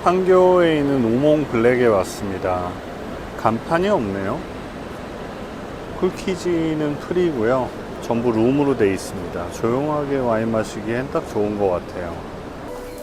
판교에 있는 우몽 블랙에 왔습니다. 간판이 없네요. 쿨키지는 프리고요. 전부 룸으로 되어 있습니다. 조용하게 와인 마시기엔 딱 좋은 것 같아요.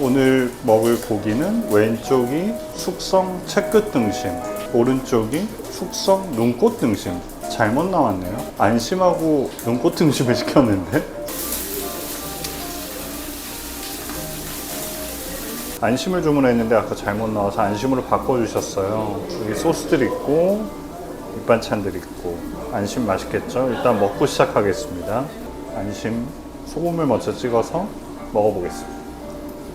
오늘 먹을 고기는 왼쪽이 숙성 채끝 등심, 오른쪽이 숙성 눈꽃 등심. 잘못 나왔네요. 안심하고 눈꽃 등심을 시켰는데 안심을 주문했는데 아까 잘못 나와서 안심으로 바꿔주셨어요. 여기 소스들 있고 밑반찬들 있고. 안심 맛있겠죠? 일단 먹고 시작하겠습니다. 안심 소금을 먼저 찍어서 먹어보겠습니다.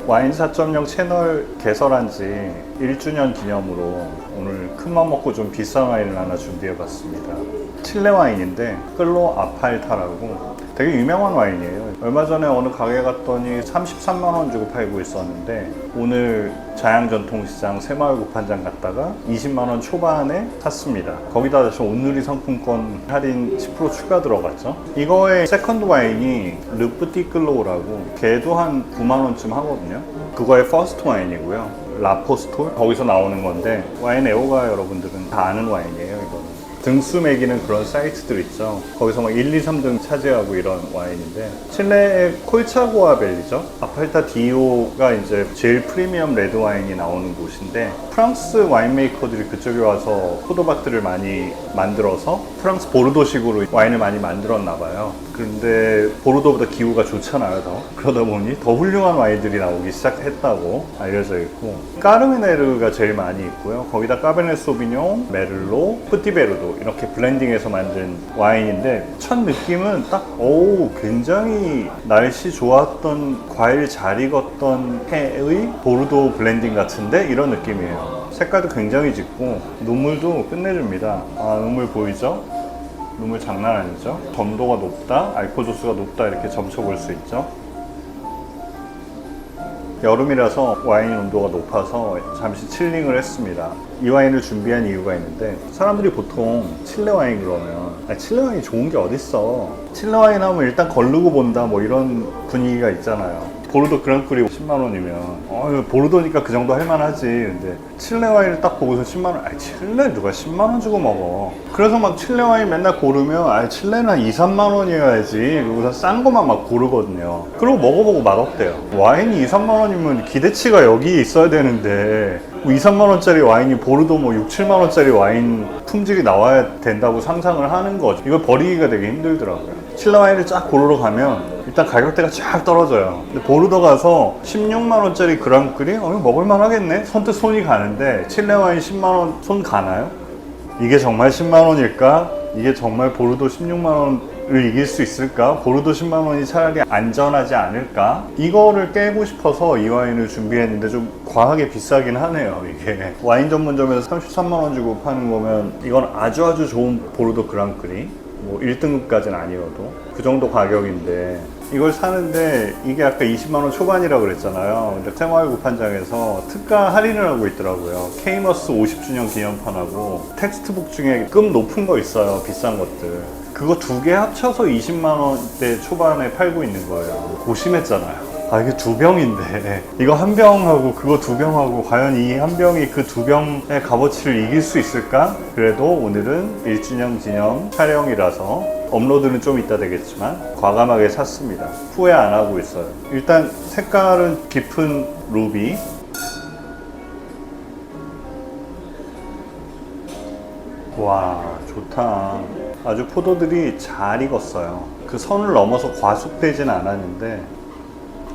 와인 4.0 채널 개설한 지 1주년 기념으로 오늘 큰맘 먹고 좀 비싼 와인을 하나 준비해봤습니다. 칠레 와인인데 끌로 아팔타라고 되게 유명한 와인이에요. 얼마 전에 어느 가게 갔더니 33만원 주고 팔고 있었는데 오늘 자양전통시장 새마을 구판장 갔다가 20만원 초반에 샀습니다. 거기다 다시 온누리 상품권 할인 10% 추가 들어갔죠. 이거의 세컨드 와인이 르프티 끌로우라고 걔도 한 9만원쯤 하거든요. 그거의 퍼스트 와인이고요. 라포스톨 거기서 나오는 건데 와인 애호가 여러분들은 다 아는 와인이에요. 이거는 등수 매기는 그런 사이트들 있죠. 거기서 막 1, 2, 3등 차지하고 이런 와인인데 칠레의 콜차고아벨리죠. 아팔타 디오가 이제 제일 프리미엄 레드 와인이 나오는 곳인데 프랑스 와인 메이커들이 그쪽에 와서 포도밭들을 많이 만들어서 프랑스 보르도식으로 와인을 많이 만들었나 봐요. 그런데 보르도보다 기후가 좋잖아요. 더 그러다 보니 더 훌륭한 와인들이 나오기 시작했다고 알려져 있고 까르메네르가 제일 많이 있고요. 거기다 까베네 소비뇽, 메를로, 프티베르도 이렇게 블렌딩해서 만든 와인인데 첫 느낌은 딱 굉장히 날씨 좋았던 과일 잘 익었던 해의 보르도 블렌딩 같은데 이런 느낌이에요. 색깔도 굉장히 짙고 눈물도 끝내줍니다. 눈물 보이죠? 눈물 장난 아니죠? 점도가 높다, 알코올 도수가 높다 이렇게 점쳐볼 수 있죠. 여름이라서 와인 온도가 높아서 잠시 칠링을 했습니다. 이 와인을 준비한 이유가 있는데 사람들이 보통 칠레 와인 그러면 칠레 와인이 좋은 게 어딨어, 칠레 와인 하면 일단 걸르고 본다 뭐 이런 분위기가 있잖아요. 보르도 그랑크리 10만원이면 보르도니까 그 정도 할만하지. 근데 칠레 와인을 딱 보고서 10만원, 칠레 누가 10만원 주고 먹어. 그래서 막 칠레 와인 맨날 고르면 칠레는 한 2, 3만원이어야지 그러고서 싼 거만 막 고르거든요. 그리고 먹어보고 맛없대요. 와인이 2, 3만원이면 기대치가 여기 있어야 되는데 2, 3만원짜리 와인이 보르도 뭐 6, 7만원짜리 와인 품질이 나와야 된다고 상상을 하는 거죠. 이걸 버리기가 되게 힘들더라고요. 칠레 와인을 쫙 고르러 가면 일단 가격대가 쫙 떨어져요. 근데 보르도 가서 16만원짜리 그랑크리? 먹을만 하겠네? 선뜻 손이 가는데 칠레 와인 10만원 손 가나요? 이게 정말 10만원일까? 이게 정말 보르도 16만원을 이길 수 있을까? 보르도 10만원이 차라리 안전하지 않을까? 이거를 깨고 싶어서 이 와인을 준비했는데 좀 과하게 비싸긴 하네요. 이게 와인 전문점에서 33만원 주고 파는 거면 이건 아주 좋은 보르도 그랑크리, 뭐 1등급까지는 아니어도 그 정도 가격인데 이걸 사는데 이게 아까 20만원 초반이라고 그랬잖아요. 근데 새마을 구판장에서 특가 할인을 하고 있더라고요. 케이머스 50주년 기념판하고 텍스트북 중에 급 높은 거 있어요. 비싼 것들. 그거 두 개 합쳐서 20만원대 초반에 팔고 있는 거예요. 고심했잖아요. 이게 두 병인데 이거 한 병하고 그거 두 병하고 과연 이 한 병이 그 두 병의 값어치를 이길 수 있을까? 그래도 오늘은 1주년 기념 촬영이라서 업로드는 좀 이따 되겠지만 과감하게 샀습니다. 후회 안 하고 있어요. 일단 색깔은 깊은 루비, 와 좋다. 아주 포도들이 잘 익었어요. 그 선을 넘어서 과숙되진 않았는데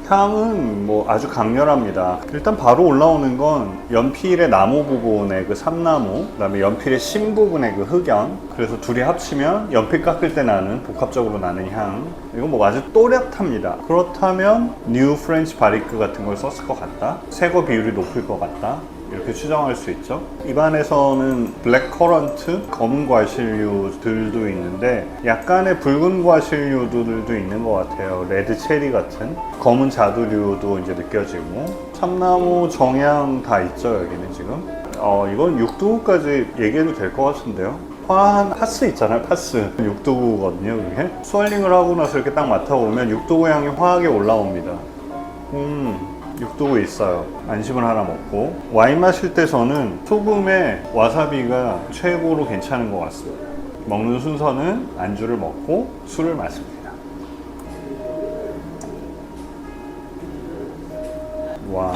향은 뭐 아주 강렬합니다. 일단 바로 올라오는 건 연필의 나무 부분의 그 삼나무, 그 다음에 연필의 심 부분의 그 흑연. 그래서 둘이 합치면 연필 깎을 때 나는, 복합적으로 나는 향. 이건 뭐 아주 또렷합니다. 그렇다면 뉴 프렌치 바리크 같은 걸 썼을 것 같다, 새거 비율이 높을 것 같다, 이렇게 추정할 수 있죠. 입안에서는 블랙 커런트, 검은 과실류들도 있는데 약간의 붉은 과실류들도 있는 것 같아요. 레드 체리 같은 검은 자두류도 이제 느껴지고 참나무, 정향 다 있죠. 여기는 지금 이건 6도까지 얘기해도 될 것 같은데요. 화한 파스 있잖아요. 파스 6도거든요. 그게 스월링을 하고 나서 이렇게 딱 맡아보면 6도 향이 화하게 올라옵니다. 육두고 있어요. 안심을 하나 먹고. 와인 마실 때 저는 소금에 와사비가 최고로 괜찮은 것 같습니다. 먹는 순서는 안주를 먹고 술을 마십니다. 와,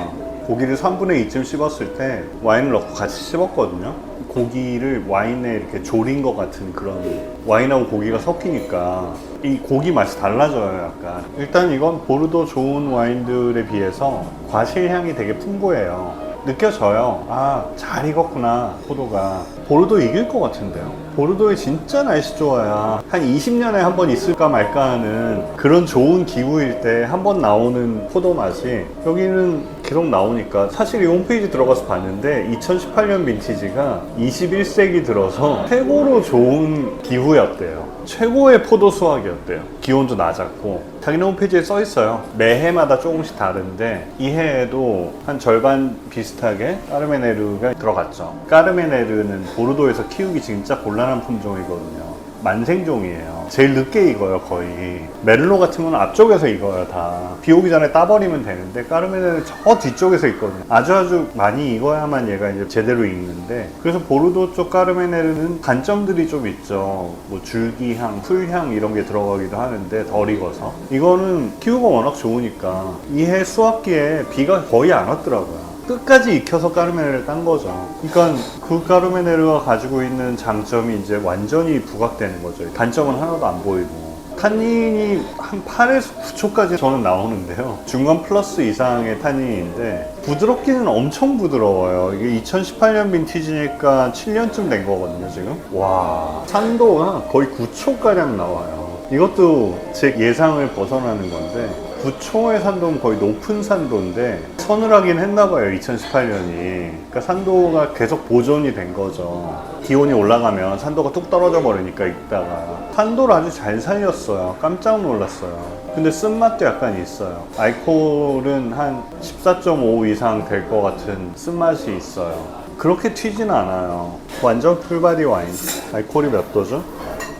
고기를 3분의 2쯤 씹었을 때 와인을 넣고 같이 씹었거든요. 고기를 와인에 이렇게 졸인 것 같은 그런, 와인하고 고기가 섞이니까 이 고기 맛이 달라져요. 약간 일단 이건 보르도 좋은 와인들에 비해서 과실향이 되게 풍부해요. 느껴져요. 아, 잘 익었구나. 포도가 보르도 이길 것 같은데요. 보르도에 진짜 날씨 좋아야 한 20년에 한 번 있을까 말까 하는 그런 좋은 기후일 때 한 번 나오는 포도 맛이 여기는 계속 나오니까. 사실 이 홈페이지 들어가서 봤는데 2018년 빈티지가 21세기 들어서 최고로 좋은 기후였대요. 최고의 포도 수확이었대요. 기온도 낮았고. 자기네 홈페이지에 써 있어요. 매해마다 조금씩 다른데 이 해에도 한 절반 비슷하게 까르메네르가 들어갔죠. 까르메네르는 보르도에서 키우기 진짜 곤란한 품종이거든요. 만생종이에요. 제일 늦게 익어요, 거의. 메를로 같은 건 앞쪽에서 익어요, 다. 비 오기 전에 따버리면 되는데, 까르메네는 저 뒤쪽에서 익거든요. 아주 많이 익어야만 얘가 이제 제대로 익는데, 그래서 보르도 쪽 까르메네르는 단점들이 좀 있죠. 뭐 줄기향, 풀향 이런 게 들어가기도 하는데, 덜 익어서. 이거는 키우가 워낙 좋으니까, 이해 수확기에 비가 거의 안 왔더라고요. 끝까지 익혀서 까르메네를 딴 거죠. 그러니까 그 까르메네르가 가지고 있는 장점이 이제 완전히 부각되는 거죠. 단점은 하나도 안 보이고. 탄닌이 한 8에서 9초까지 저는 나오는데요. 중간 플러스 이상의 탄닌인데 부드럽기는 엄청 부드러워요. 이게 2018년 빈티지니까 7년쯤 된 거거든요, 지금. 와, 산도가 거의 9초가량 나와요. 이것도 제 예상을 벗어나는 건데 9초의 산도는 거의 높은 산도인데 서늘하긴 했나봐요, 2018년이. 그러니까 산도가 계속 보존이 된 거죠. 기온이 올라가면 산도가 뚝 떨어져 버리니까 익다가. 산도를 아주 잘 살렸어요. 깜짝 놀랐어요. 근데 쓴맛도 약간 있어요. 알코올은 한 14.5 이상 될 것 같은 쓴맛이 있어요. 그렇게 튀진 않아요. 완전 풀바디 와인. 알코올이 몇 도죠?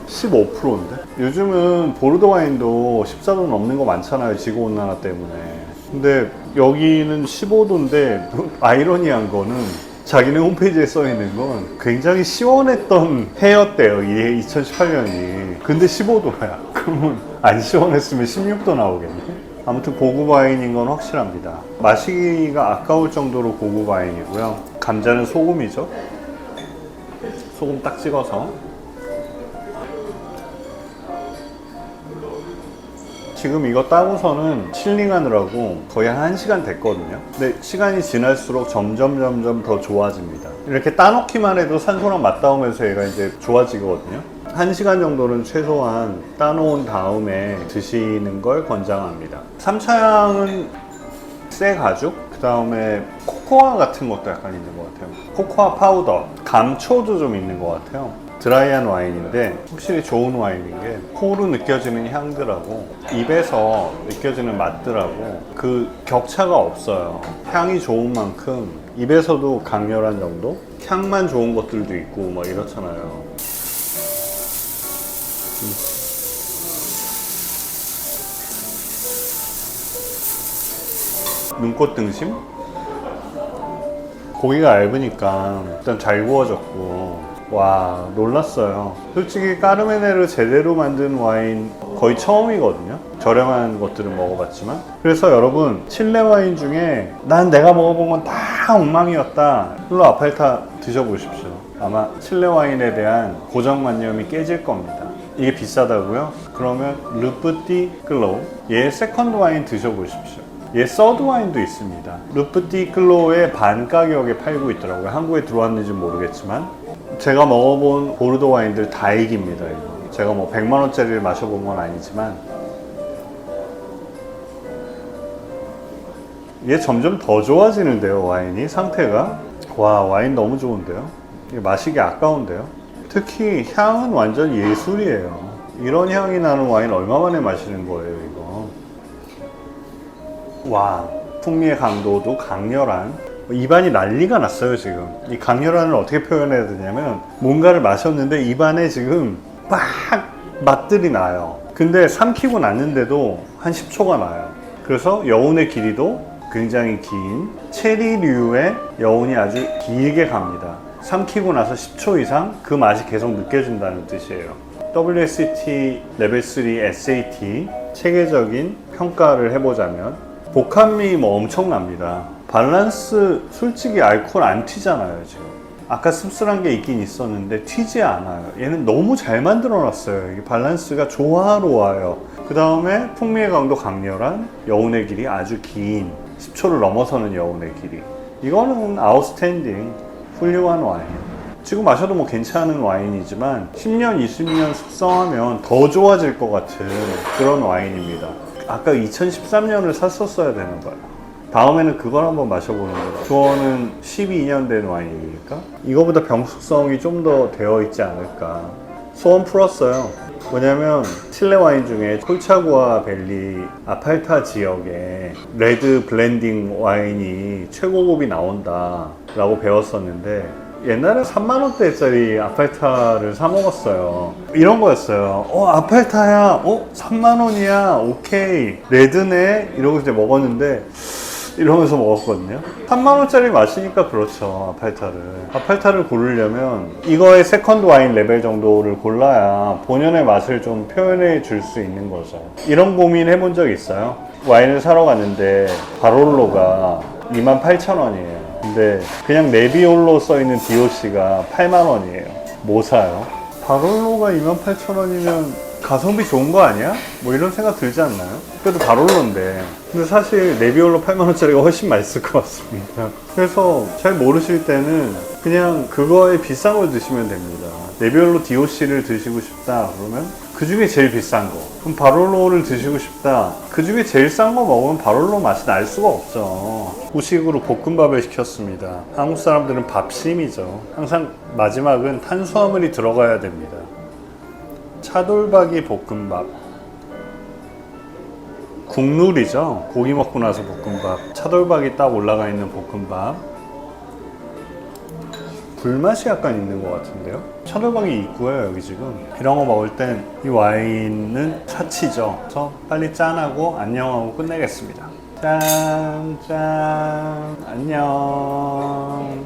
15%인데? 요즘은 보르도 와인도 14도 넘는 거 많잖아요, 지구온난화 때문에. 근데 여기는 15도인데 아이러니한 거는 자기네 홈페이지에 써 있는 건 굉장히 시원했던 해였대요, 이게 2018년이. 근데 15도야. 그러면 안 시원했으면 16도 나오겠네. 아무튼 고급 와인인 건 확실합니다. 마시기가 아까울 정도로 고급 와인이고요. 감자는 소금이죠. 소금 딱 찍어서. 지금 이거 따고서는 칠링하느라고 거의 한 1시간 됐거든요. 근데 시간이 지날수록 점점 더 좋아집니다. 이렇게 따놓기만 해도 산소랑 맞닿으면서 얘가 이제 좋아지거든요. 1시간 정도는 최소한 따놓은 다음에 드시는 걸 권장합니다. 3차향은 새 가죽, 그 다음에 코코아 같은 것도 약간 있는 것 같아요. 코코아 파우더, 감초도 좀 있는 것 같아요. 드라이한 와인인데 확실히 좋은 와인인 게 코로 느껴지는 향들하고 입에서 느껴지는 맛들하고 그 격차가 없어요. 향이 좋은 만큼 입에서도 강렬한 정도? 향만 좋은 것들도 있고 막 이렇잖아요. 눈꽃 등심? 고기가 얇으니까 일단 잘 구워졌고, 와, 놀랐어요. 솔직히 까르메네르 제대로 만든 와인 거의 처음이거든요. 저렴한 것들은 먹어봤지만. 그래서 여러분, 칠레 와인 중에 난 내가 먹어본 건 다 엉망이었다, 훌로 아팔타 드셔보십시오. 아마 칠레 와인에 대한 고정관념이 깨질 겁니다. 이게 비싸다고요? 그러면 르프티 클로, 얘 세컨드 와인 드셔보십시오. 얘 서드 와인도 있습니다. 르프티 클로의 반 가격에 팔고 있더라고요. 한국에 들어왔는지 모르겠지만 제가 먹어본 보르도 와인들 다 이깁니다. 이거. 제가 뭐 100만원짜리를 마셔본 건 아니지만 얘 점점 더 좋아지는데요, 와인이 상태가. 와, 와인 너무 좋은데요. 이게 마시기 아까운데요. 특히 향은 완전 예술이에요. 이런 향이 나는 와인 얼마 만에 마시는 거예요, 이거. 와, 풍미의 강도도 강렬한, 입안이 난리가 났어요. 지금 이 강렬한을 어떻게 표현해야 되냐면, 뭔가를 마셨는데 입안에 지금 막 맛들이 나요. 근데 삼키고 났는데도 한 10초가 나요. 그래서 여운의 길이도 굉장히 긴 체리류의 여운이 아주 길게 갑니다. 삼키고 나서 10초 이상 그 맛이 계속 느껴진다는 뜻이에요. WSET 레벨 3 SAT 체계적인 평가를 해보자면 복합미 뭐 엄청납니다. 밸런스 솔직히 알코올 안 튀잖아요 지금. 아까 씁쓸한 게 있긴 있었는데 튀지 않아요. 얘는 너무 잘 만들어 놨어요. 이게 밸런스가 조화로워요. 그 다음에 풍미의 강도 강렬한, 여운의 길이 아주 긴, 10초를 넘어서는 여운의 길이. 이거는 아웃스탠딩 훌륭한 와인. 지금 마셔도 뭐 괜찮은 와인이지만 10년, 20년 숙성하면 더 좋아질 것 같은 그런 와인입니다. 아까 2013년을 샀었어야 되는 거예요. 다음에는 그걸 한번 마셔보는 거예요. 주어는 12년 된 와인이니까 이거보다 병 숙성이 좀 더 되어 있지 않을까. 소원 풀었어요. 뭐냐면 칠레 와인 중에 콜차구아 밸리 아팔타 지역에 레드 블렌딩 와인이 최고급이 나온다 라고 배웠었는데 옛날에 3만원대짜리 아팔타를 사 먹었어요. 이런 거였어요. 아팔타야, 3만원이야, 오케이, 레드네, 이러고 이제 먹었는데 이러면서 먹었거든요. 3만원짜리 마시니까 그렇죠. 아팔타를 고르려면 이거의 세컨드 와인 레벨 정도를 골라야 본연의 맛을 좀 표현해 줄 수 있는 거죠. 이런 고민 해본 적 있어요? 와인을 사러 갔는데 바롤로가 28,000원이에요. 근데 그냥 네비올로 써있는 DOC가 8만원이에요. 뭐 사요? 바롤로가 28,000원이면 가성비 좋은 거 아니야? 뭐 이런 생각 들지 않나요? 그래도 바롤로인데. 근데 사실 네비올로 8만원짜리가 훨씬 맛있을 것 같습니다. 그래서 잘 모르실 때는 그냥 그거에 비싼 걸 드시면 됩니다. 네비올로 DOC를 드시고 싶다 그러면 그 중에 제일 비싼 거. 그럼 바롤로를 드시고 싶다. 그 중에 제일 싼 거 먹으면 바롤로 맛이 날 수가 없죠. 후식으로 볶음밥을 시켰습니다. 한국 사람들은 밥심이죠. 항상 마지막은 탄수화물이 들어가야 됩니다. 차돌박이 볶음밥. 국룰이죠. 고기 먹고 나서 볶음밥. 차돌박이 딱 올라가 있는 볶음밥. 불맛이 약간 있는 것 같은데요? 차돌박이 있고요, 여기 지금. 이런 거 먹을 땐 이 와인은 사치죠. 그래서 빨리 짠하고 안녕하고 끝내겠습니다. 짠, 짠, 안녕.